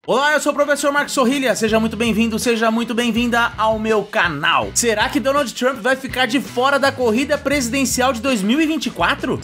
Olá, eu sou o professor Marcos Sorrilha, seja muito bem-vindo, seja muito bem-vinda ao meu canal. Será que Donald Trump vai ficar de fora da corrida presidencial de 2024?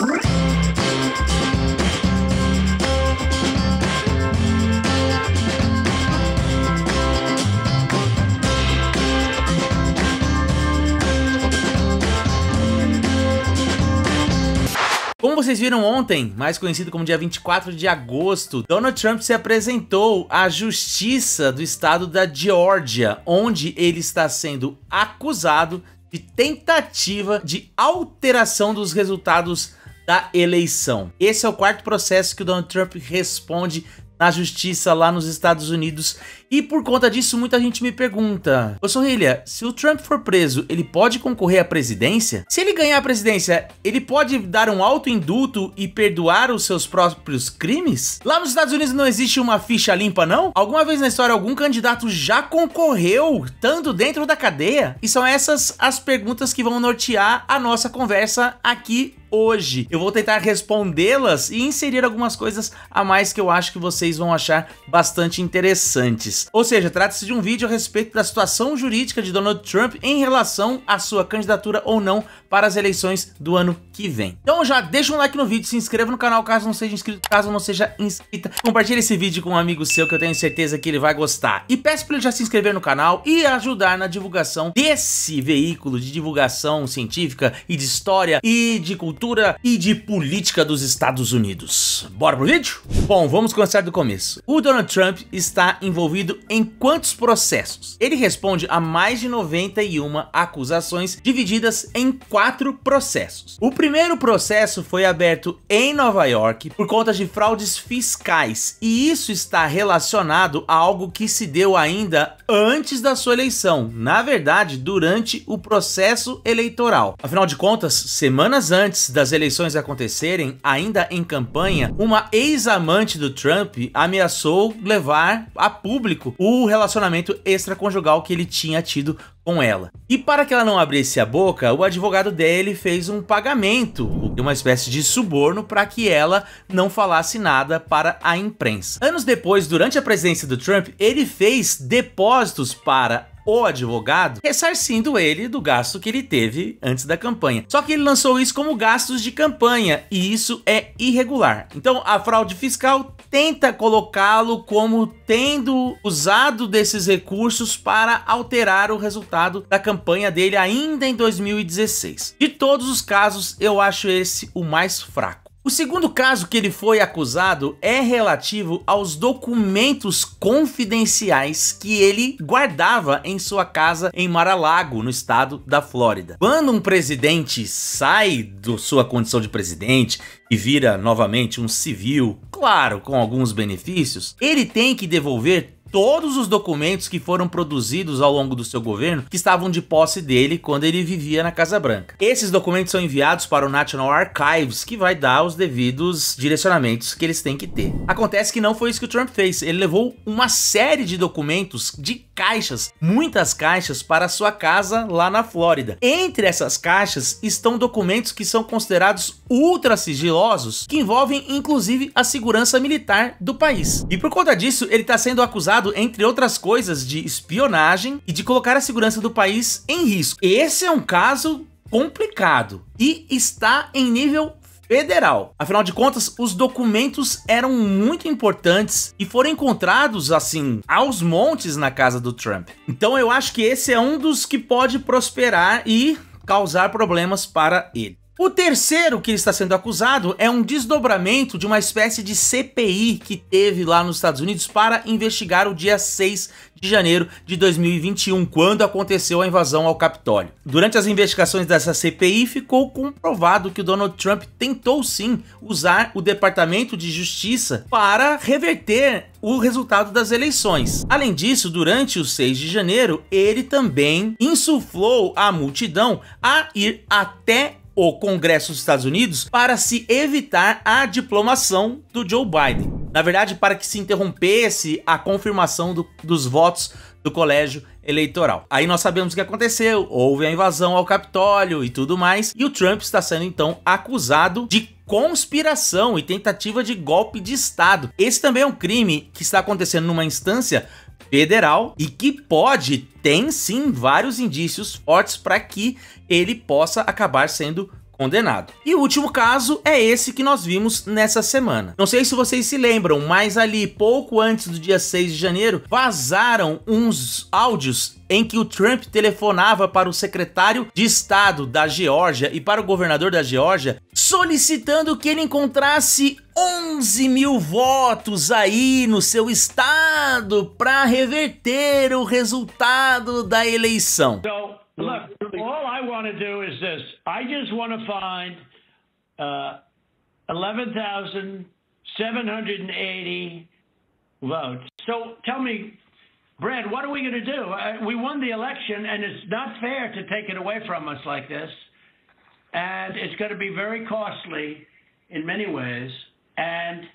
Como vocês viram ontem, mais conhecido como dia 24 de agosto, Donald Trump se apresentou à Justiça do estado da Geórgia, onde ele está sendo acusado de tentativa de alteração dos resultados da eleição. Esse é o quarto processo que o Donald Trump responde na justiça lá nos Estados Unidos, e por conta disso muita gente me pergunta: ô Sorrilha, se o Trump for preso, ele pode concorrer à presidência? Se ele ganhar a presidência, ele pode dar um autoindulto e perdoar os seus próprios crimes? Lá nos Estados Unidos não existe uma ficha limpa, não? Alguma vez na história algum candidato já concorreu, estando dentro da cadeia? E são essas as perguntas que vão nortear a nossa conversa aqui hoje. Eu vou tentar respondê-las e inserir algumas coisas a mais que eu acho que vocês vão achar bastante interessantes. Ou seja, trata-se de um vídeo a respeito da situação jurídica de Donald Trump em relação à sua candidatura ou não para as eleições do ano que vem. Então já deixa um like no vídeo, se inscreva no canal caso não seja inscrito, caso não seja inscrita. Compartilhe esse vídeo com um amigo seu que eu tenho certeza que ele vai gostar. E peço para ele já se inscrever no canal e ajudar na divulgação desse veículo de divulgação científica e de história e de cultura e de política dos Estados Unidos. Bora pro vídeo? Bom, vamos começar do começo. O Donald Trump está envolvido em quantos processos? Ele responde a mais de 91 acusações divididas em 4 processos. O primeiro processo foi aberto em Nova York por conta de fraudes fiscais, e isso está relacionado a algo que se deu ainda antes da sua eleição, na verdade, durante o processo eleitoral. Afinal de contas, semanas antes das eleições acontecerem, ainda em campanha, uma ex-amante do Trump ameaçou levar a público o relacionamento extraconjugal que ele tinha tido com ela. E para que ela não abrisse a boca, o advogado dele fez um pagamento, uma espécie de suborno, para que ela não falasse nada para a imprensa. Anos depois, durante a presidência do Trump, ele fez depósitos para o advogado, ressarcindo ele do gasto que ele teve antes da campanha. Só que ele lançou isso como gastos de campanha, e isso é irregular. Então a fraude fiscal tenta colocá-lo como tendo usado desses recursos para alterar o resultado da campanha dele ainda em 2016. De todos os casos, eu acho esse o mais fraco. O segundo caso que ele foi acusado é relativo aos documentos confidenciais que ele guardava em sua casa em Mar-a-Lago, no estado da Flórida. Quando um presidente sai da sua condição de presidente e vira novamente um civil, claro, com alguns benefícios, ele tem que devolver todos os documentos que foram produzidos ao longo do seu governo que estavam de posse dele quando ele vivia na Casa Branca. Esses documentos são enviados para o National Archives, que vai dar os devidos direcionamentos que eles têm que ter. Acontece que não foi isso que o Trump fez. Ele levou uma série de documentos, de caixas, muitas caixas, para a sua casa lá na Flórida. Entre essas caixas estão documentos que são considerados ultra sigilosos, que envolvem inclusive a segurança militar do país. E por conta disso, ele está sendo acusado, entre outras coisas, de espionagem e de colocar a segurança do país em risco. Esse é um caso complicado e está em nível federal. Afinal de contas, os documentos eram muito importantes e foram encontrados assim aos montes na casa do Trump. Então eu acho que esse é um dos que pode prosperar e causar problemas para ele. O terceiro que ele está sendo acusado é um desdobramento de uma espécie de CPI que teve lá nos Estados Unidos para investigar o dia 6 de janeiro de 2021, quando aconteceu a invasão ao Capitólio. Durante as investigações dessa CPI, ficou comprovado que o Donald Trump tentou sim usar o Departamento de Justiça para reverter o resultado das eleições. Além disso, durante o 6 de janeiro, ele também insuflou a multidão a ir até o Congresso dos Estados Unidos para se evitar a diplomação do Joe Biden. Na verdade, para que se interrompesse a confirmação dos votos do colégio eleitoral. Aí nós sabemos o que aconteceu, houve a invasão ao Capitólio e tudo mais, e o Trump está sendo então acusado de conspiração e tentativa de golpe de Estado. Esse também é um crime que está acontecendo numa instância federal e que tem sim vários indícios fortes para que ele possa acabar sendo condenado. E o último caso é esse que nós vimos nessa semana. Não sei se vocês se lembram, mas ali pouco antes do dia 6 de janeiro, vazaram uns áudios em que o Trump telefonava para o secretário de Estado da Geórgia e para o governador da Geórgia, solicitando que ele encontrasse 11 mil votos aí no seu estado para reverter o resultado da eleição. Look, all I want to do is this. I just want to find 11,780 votes. So tell me, Brad, what are we going to do? We won the election, and it's not fair to take it away from us like this. And it's going to be very costly in many ways. And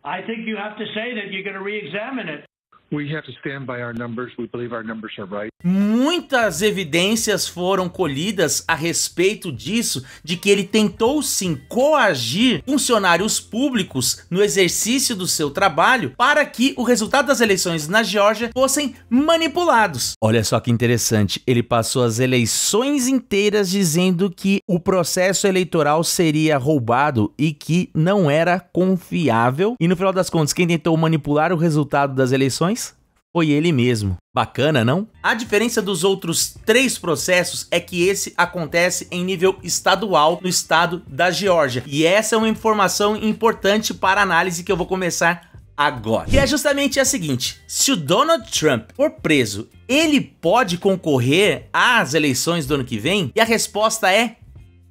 I think you have to say that you're going to re-examine it. We have to stand by our numbers. We believe our numbers are right. Muitas evidências foram colhidas a respeito disso, de que ele tentou sim coagir funcionários públicos no exercício do seu trabalho para que o resultado das eleições na Geórgia fossem manipulados. Olha só que interessante, ele passou as eleições inteiras dizendo que o processo eleitoral seria roubado e que não era confiável, e no final das contas, quem tentou manipular o resultado das eleições foi ele mesmo. Bacana, não? A diferença dos outros 3 processos é que esse acontece em nível estadual no estado da Geórgia. E essa é uma informação importante para a análise que eu vou começar agora. Que é justamente a seguinte: se o Donald Trump for preso, ele pode concorrer às eleições do ano que vem? E a resposta é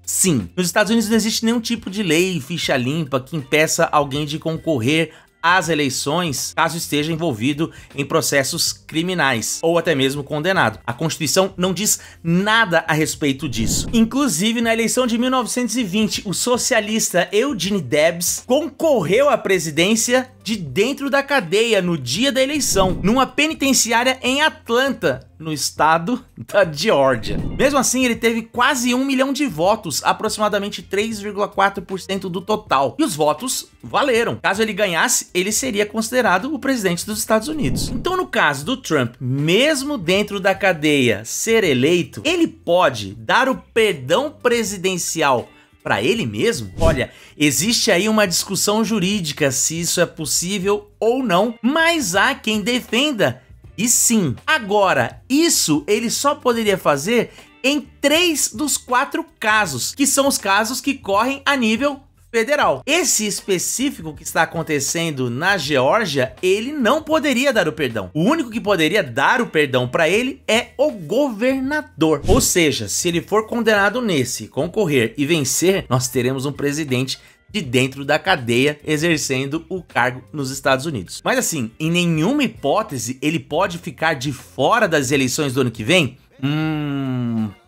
sim. Nos Estados Unidos não existe nenhum tipo de lei, ficha limpa, que impeça alguém de concorrer às eleições caso esteja envolvido em processos criminais ou até mesmo condenado. A Constituição não diz nada a respeito disso. Inclusive, na eleição de 1920, o socialista Eugene Debs concorreu à presidência de dentro da cadeia no dia da eleição, numa penitenciária em Atlanta, no estado da Geórgia. Mesmo assim, ele teve quase 1 milhão de votos, aproximadamente 3,4% do total. E os votos valeram. Caso ele ganhasse, ele seria considerado o presidente dos Estados Unidos. Então, no caso do Trump, mesmo dentro da cadeia ser eleito, ele pode dar o perdão presidencial para ele mesmo? Olha, existe aí uma discussão jurídica se isso é possível ou não, mas há quem defenda e sim. Agora, isso ele só poderia fazer em 3 dos 4 casos, que são os casos que correm a nível federal. Esse específico que está acontecendo na Geórgia, ele não poderia dar o perdão. O único que poderia dar o perdão para ele é o governador. Ou seja, se ele for condenado nesse, concorrer e vencer, nós teremos um presidente de dentro da cadeia exercendo o cargo nos Estados Unidos. Mas assim, em nenhuma hipótese ele pode ficar de fora das eleições do ano que vem?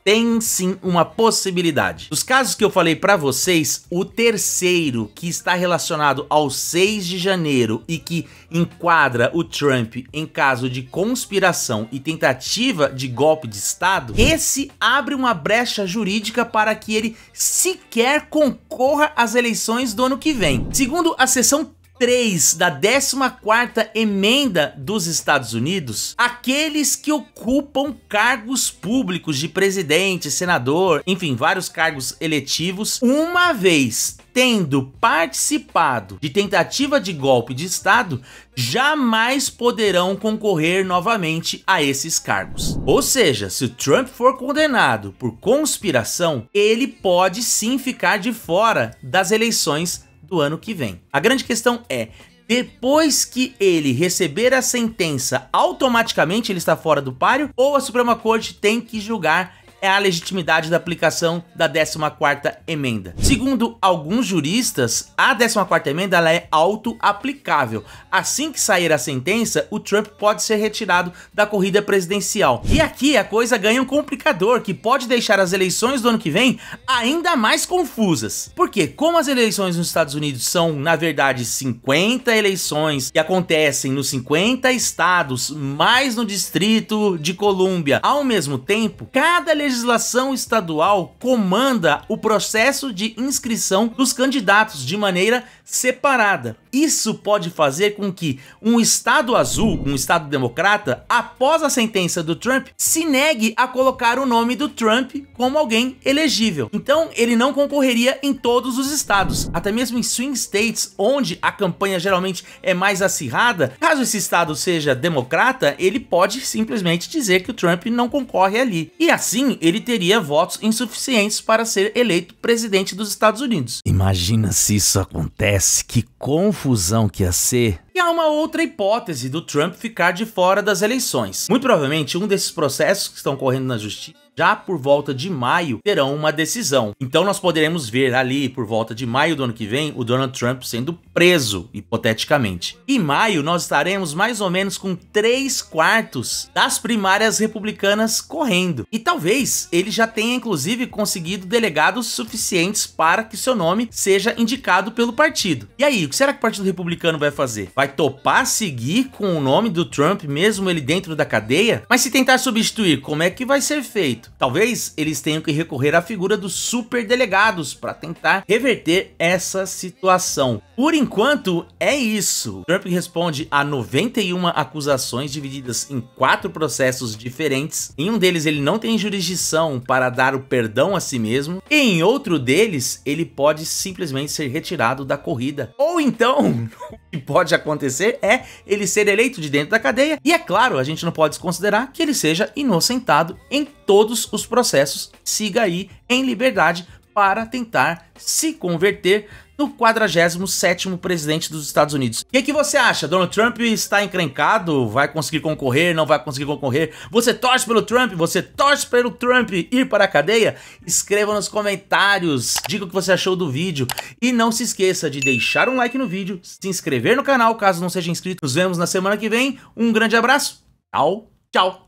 Tem sim uma possibilidade. Dos casos que eu falei pra vocês, o terceiro, que está relacionado ao 6 de janeiro e que enquadra o Trump em caso de conspiração e tentativa de golpe de Estado, esse abre uma brecha jurídica para que ele sequer concorra às eleições do ano que vem. Segundo a seção 3 da 14ª emenda dos Estados Unidos, aqueles que ocupam cargos públicos de presidente, senador, enfim, vários cargos eletivos, uma vez tendo participado de tentativa de golpe de Estado, jamais poderão concorrer novamente a esses cargos. Ou seja, se o Trump for condenado por conspiração, ele pode sim ficar de fora das eleições do ano que vem. A grande questão é, depois que ele receber a sentença, automaticamente ele está fora do páreo ou a Suprema Corte tem que julgar é a legitimidade da aplicação da 14ª emenda. Segundo alguns juristas, a 14ª emenda ela é auto-aplicável. Assim que sair a sentença, o Trump pode ser retirado da corrida presidencial. E aqui a coisa ganha um complicador que pode deixar as eleições do ano que vem ainda mais confusas. Porque como as eleições nos Estados Unidos são, na verdade, 50 eleições que acontecem nos 50 estados, mais no Distrito de Colômbia, ao mesmo tempo, cada legislação estadual comanda o processo de inscrição dos candidatos de maneira separada. Isso pode fazer com que um estado azul, um estado democrata, após a sentença do Trump, se negue a colocar o nome do Trump como alguém elegível. Então, ele não concorreria em todos os estados, até mesmo em swing states, onde a campanha geralmente é mais acirrada. Caso esse estado seja democrata, ele pode simplesmente dizer que o Trump não concorre ali. E assim, ele teria votos insuficientes para ser eleito presidente dos Estados Unidos. Imagina se isso acontece. Que confusão que ia ser. E há uma outra hipótese do Trump ficar de fora das eleições. Muito provavelmente um desses processos que estão correndo na justiça já por volta de maio terão uma decisão. Então nós poderemos ver ali por volta de maio do ano que vem o Donald Trump sendo preso, hipoteticamente. Em maio nós estaremos mais ou menos com 3/4 das primárias republicanas correndo. E talvez ele já tenha inclusive conseguido delegados suficientes para que seu nome seja indicado pelo partido. E aí, o que será que o Partido Republicano vai fazer? Vai topar seguir com o nome do Trump mesmo ele dentro da cadeia? Mas se tentar substituir, como é que vai ser feito? Talvez eles tenham que recorrer à figura dos superdelegados para tentar reverter essa situação. Por enquanto, é isso. Trump responde a 91 acusações divididas em 4 processos diferentes. Em um deles, ele não tem jurisdição para dar o perdão a si mesmo. E em outro deles, ele pode simplesmente ser retirado da corrida. Ou então, o que pode acontecer é ele ser eleito de dentro da cadeia. E é claro, a gente não pode desconsiderar que ele seja inocentado em todos os processos, siga aí em liberdade para tentar se converter no 47º presidente dos Estados Unidos. O que você acha? Donald Trump está encrencado? Vai conseguir concorrer? Não vai conseguir concorrer? Você torce pelo Trump? Você torce pelo Trump ir para a cadeia? Escreva nos comentários, diga o que você achou do vídeo e não se esqueça de deixar um like no vídeo, se inscrever no canal caso não seja inscrito. Nos vemos na semana que vem. Um grande abraço. Tchau, tchau.